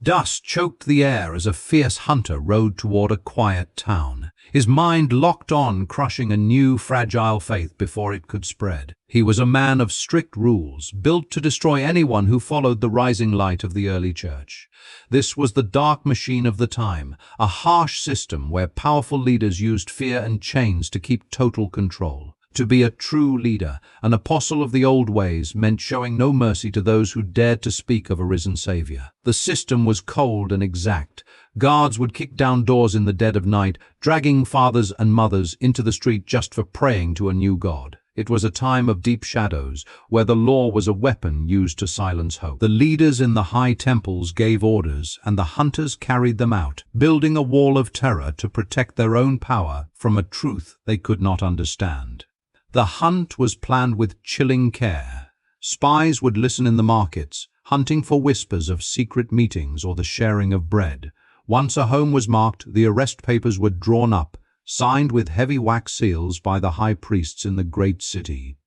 Dust choked the air as a fierce hunter rode toward a quiet town, his mind locked on crushing a new, fragile faith before it could spread. He was a man of strict rules, built to destroy anyone who followed the rising light of the early church. This was the dark machine of the time, a harsh system where powerful leaders used fear and chains to keep total control. To be a true leader, an apostle of the old ways, meant showing no mercy to those who dared to speak of a risen Savior. The system was cold and exact. Guards would kick down doors in the dead of night, dragging fathers and mothers into the street just for praying to a new God. It was a time of deep shadows, where the law was a weapon used to silence hope. The leaders in the high temples gave orders, and the hunters carried them out, building a wall of terror to protect their own power from a truth they could not understand. The hunt was planned with chilling care. Spies would listen in the markets, hunting for whispers of secret meetings or the sharing of bread. Once a home was marked, the arrest papers were drawn up, signed with heavy wax seals by the high priests in the great city.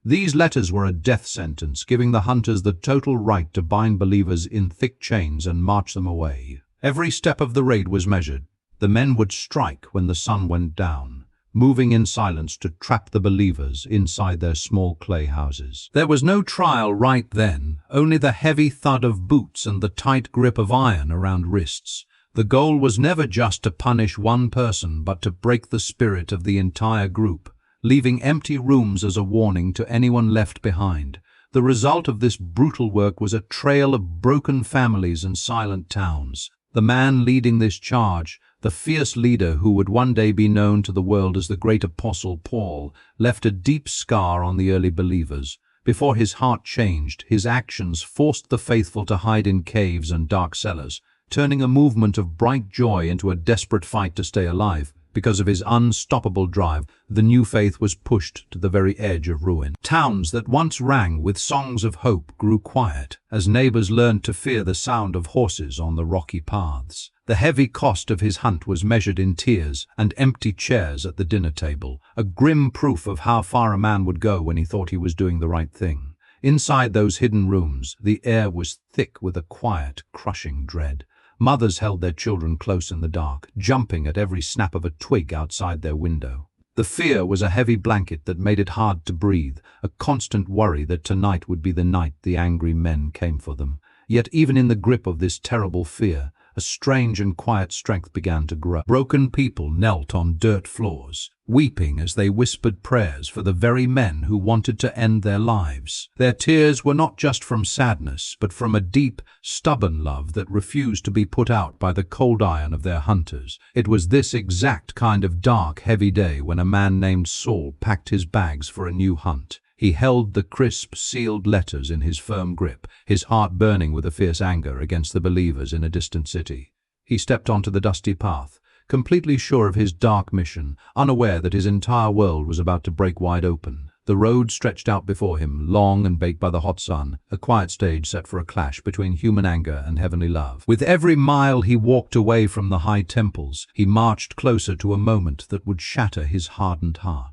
These letters were a death sentence, giving the hunters the total right to bind believers in thick chains and march them away. Every step of the raid was measured. The men would strike when the sun went down, moving in silence to trap the believers inside their small clay houses. There was no trial right then, only the heavy thud of boots and the tight grip of iron around wrists. The goal was never just to punish one person, but to break the spirit of the entire group, leaving empty rooms as a warning to anyone left behind. The result of this brutal work was a trail of broken families and silent towns. The man leading this charge, the fierce leader who would one day be known to the world as the great apostle Paul, left a deep scar on the early believers. Before his heart changed, his actions forced the faithful to hide in caves and dark cellars, turning a movement of bright joy into a desperate fight to stay alive. Because of his unstoppable drive, the new faith was pushed to the very edge of ruin. Towns that once rang with songs of hope grew quiet, as neighbors learned to fear the sound of horses on the rocky paths. The heavy cost of his hunt was measured in tears and empty chairs at the dinner table, a grim proof of how far a man would go when he thought he was doing the right thing. Inside those hidden rooms, the air was thick with a quiet, crushing dread. Mothers held their children close in the dark, jumping at every snap of a twig outside their window. The fear was a heavy blanket that made it hard to breathe, a constant worry that tonight would be the night the angry men came for them. Yet even in the grip of this terrible fear, a strange and quiet strength began to grow. Broken people knelt on dirt floors, weeping as they whispered prayers for the very men who wanted to end their lives. Their tears were not just from sadness, but from a deep, stubborn love that refused to be put out by the cold iron of their hunters. It was this exact kind of dark, heavy day when a man named Saul packed his bags for a new hunt. He held the crisp, sealed letters in his firm grip, his heart burning with a fierce anger against the believers in a distant city. He stepped onto the dusty path, completely sure of his dark mission, unaware that his entire world was about to break wide open. The road stretched out before him, long and baked by the hot sun, a quiet stage set for a clash between human anger and heavenly love. With every mile he walked away from the high temples, he marched closer to a moment that would shatter his hardened heart.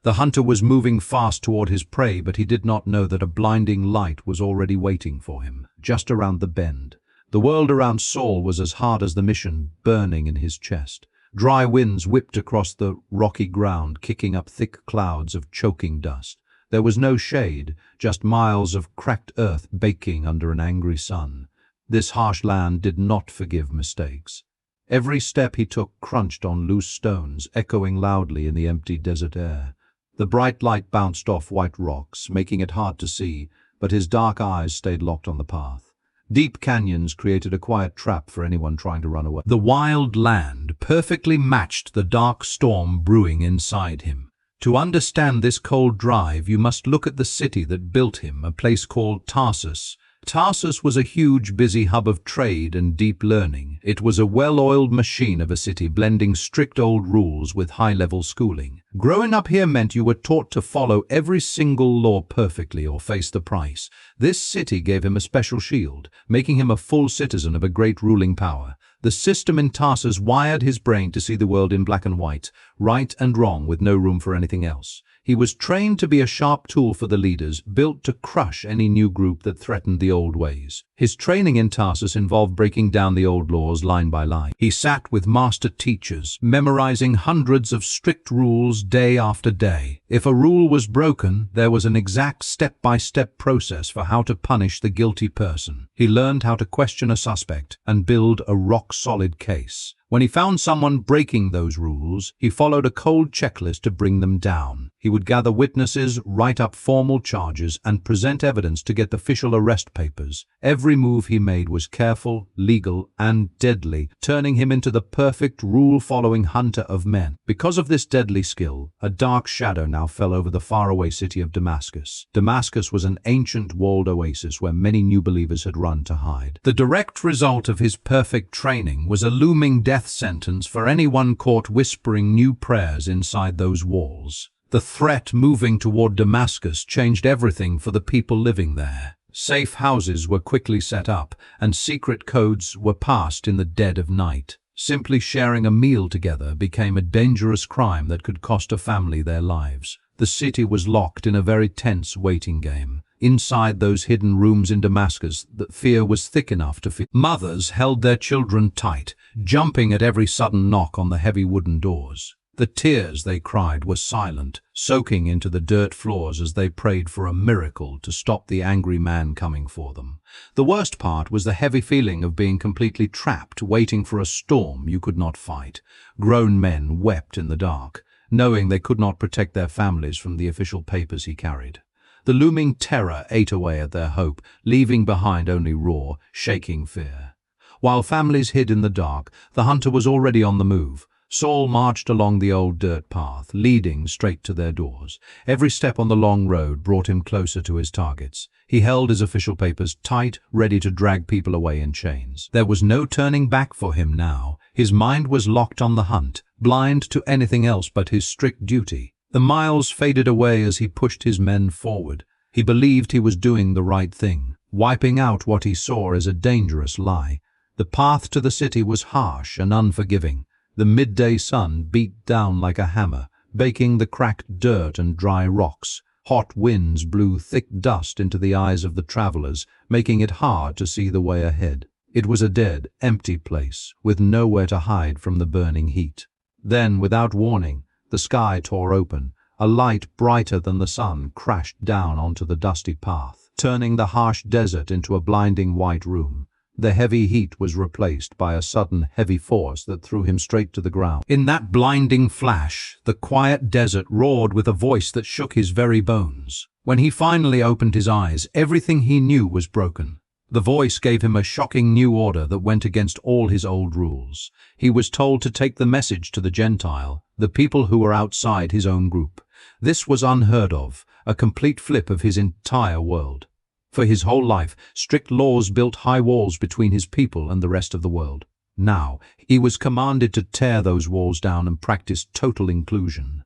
The hunter was moving fast toward his prey, but he did not know that a blinding light was already waiting for him, just around the bend. The world around Saul was as hard as the mission, burning in his chest. Dry winds whipped across the rocky ground, kicking up thick clouds of choking dust. There was no shade, just miles of cracked earth baking under an angry sun. This harsh land did not forgive mistakes. Every step he took crunched on loose stones, echoing loudly in the empty desert air. The bright light bounced off white rocks, making it hard to see, but his dark eyes stayed locked on the path. Deep canyons created a quiet trap for anyone trying to run away. The wild land perfectly matched the dark storm brewing inside him. To understand this cold drive, you must look at the city that built him, a place called Tarsus. Tarsus was a huge, busy hub of trade and deep learning. It was a well-oiled machine of a city, blending strict old rules with high-level schooling. Growing up here meant you were taught to follow every single law perfectly or face the price. This city gave him a special shield, making him a full citizen of a great ruling power. The system in Tarsus wired his brain to see the world in black and white, right and wrong with no room for anything else. He was trained to be a sharp tool for the leaders, built to crush any new group that threatened the old ways. His training in Tarsus involved breaking down the old laws line by line. He sat with master teachers, memorizing hundreds of strict rules day after day. If a rule was broken, there was an exact step-by-step process for how to punish the guilty person. He learned how to question a suspect and build a rock-solid case. When he found someone breaking those rules, he followed a cold checklist to bring them down. He would gather witnesses, write up formal charges, and present evidence to get official arrest papers. Every move he made was careful, legal, and deadly, turning him into the perfect rule-following hunter of men. Because of this deadly skill, a dark shadow now fell over the faraway city of Damascus. Damascus was an ancient walled oasis where many new believers had run to hide. The direct result of his perfect training was a looming death sentence for anyone caught whispering new prayers inside those walls. The threat moving toward Damascus changed everything for the people living there. Safe houses were quickly set up, and secret codes were passed in the dead of night. Simply sharing a meal together became a dangerous crime that could cost a family their lives. The city was locked in a very tense waiting game. Inside those hidden rooms in Damascus, the fear was thick enough to fit. Mothers held their children tight, jumping at every sudden knock on the heavy wooden doors. The tears they cried were silent, soaking into the dirt floors as they prayed for a miracle to stop the angry man coming for them. The worst part was the heavy feeling of being completely trapped, waiting for a storm you could not fight. Grown men wept in the dark, knowing they could not protect their families from the official papers he carried. The looming terror ate away at their hope, leaving behind only raw, shaking fear. While families hid in the dark, the hunter was already on the move. Saul marched along the old dirt path, leading straight to their doors. Every step on the long road brought him closer to his targets. He held his official papers tight, ready to drag people away in chains. There was no turning back for him now. His mind was locked on the hunt, blind to anything else but his strict duty. The miles faded away as he pushed his men forward. He believed he was doing the right thing, wiping out what he saw as a dangerous lie. The path to the city was harsh and unforgiving. The midday sun beat down like a hammer, baking the cracked dirt and dry rocks. Hot winds blew thick dust into the eyes of the travelers, making it hard to see the way ahead. It was a dead, empty place, with nowhere to hide from the burning heat. Then, without warning, the sky tore open. A light brighter than the sun crashed down onto the dusty path, turning the harsh desert into a blinding white room. The heavy heat was replaced by a sudden heavy force that threw him straight to the ground. In that blinding flash, the quiet desert roared with a voice that shook his very bones. When he finally opened his eyes, everything he knew was broken. The voice gave him a shocking new order that went against all his old rules. He was told to take the message to the Gentile, the people who were outside his own group. This was unheard of, a complete flip of his entire world. For his whole life, strict laws built high walls between his people and the rest of the world. Now, he was commanded to tear those walls down and practice total inclusion.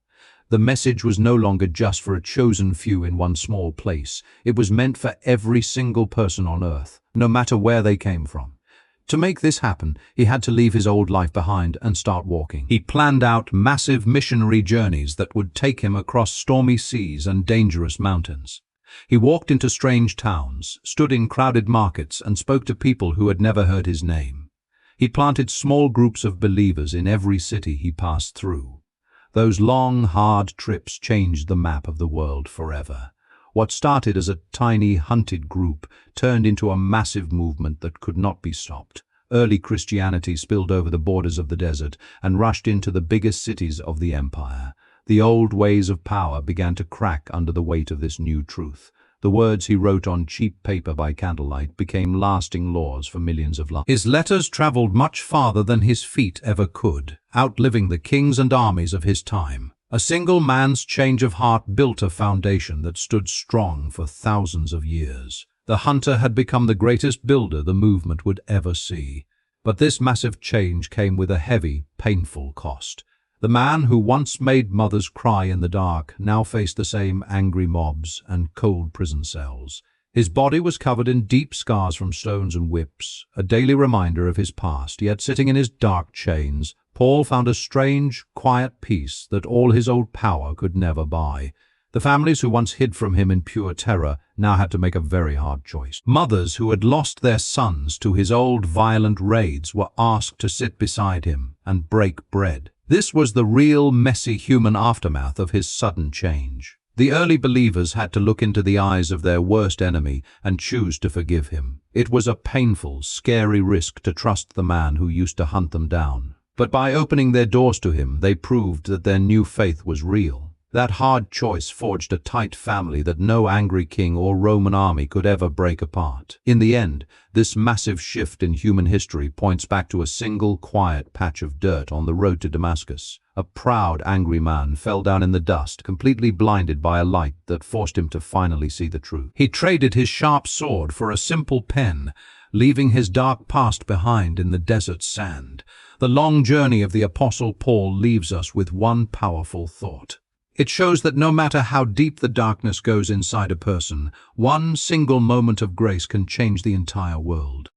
The message was no longer just for a chosen few in one small place. It was meant for every single person on earth, no matter where they came from. To make this happen, he had to leave his old life behind and start walking. He planned out massive missionary journeys that would take him across stormy seas and dangerous mountains. He walked into strange towns, stood in crowded markets, and spoke to people who had never heard his name. He planted small groups of believers in every city he passed through. Those long, hard trips changed the map of the world forever. What started as a tiny, hunted group turned into a massive movement that could not be stopped. Early Christianity spilled over the borders of the desert and rushed into the biggest cities of the empire. The old ways of power began to crack under the weight of this new truth. The words he wrote on cheap paper by candlelight became lasting laws for millions of lives. His letters traveled much farther than his feet ever could, outliving the kings and armies of his time. A single man's change of heart built a foundation that stood strong for thousands of years. The hunter had become the greatest builder the movement would ever see. But this massive change came with a heavy, painful cost. The man who once made mothers cry in the dark now faced the same angry mobs and cold prison cells. His body was covered in deep scars from stones and whips, a daily reminder of his past. Yet sitting in his dark chains, Paul found a strange, quiet peace that all his old power could never buy. The families who once hid from him in pure terror now had to make a very hard choice. Mothers who had lost their sons to his old violent raids were asked to sit beside him and break bread. This was the real messy human aftermath of his sudden change. The early believers had to look into the eyes of their worst enemy and choose to forgive him. It was a painful, scary risk to trust the man who used to hunt them down. But by opening their doors to him, they proved that their new faith was real. That hard choice forged a tight family that no angry king or Roman army could ever break apart. In the end, this massive shift in human history points back to a single quiet patch of dirt on the road to Damascus. A proud, angry man fell down in the dust, completely blinded by a light that forced him to finally see the truth. He traded his sharp sword for a simple pen, leaving his dark past behind in the desert sand. The long journey of the Apostle Paul leaves us with one powerful thought. It shows that no matter how deep the darkness goes inside a person, one single moment of grace can change the entire world.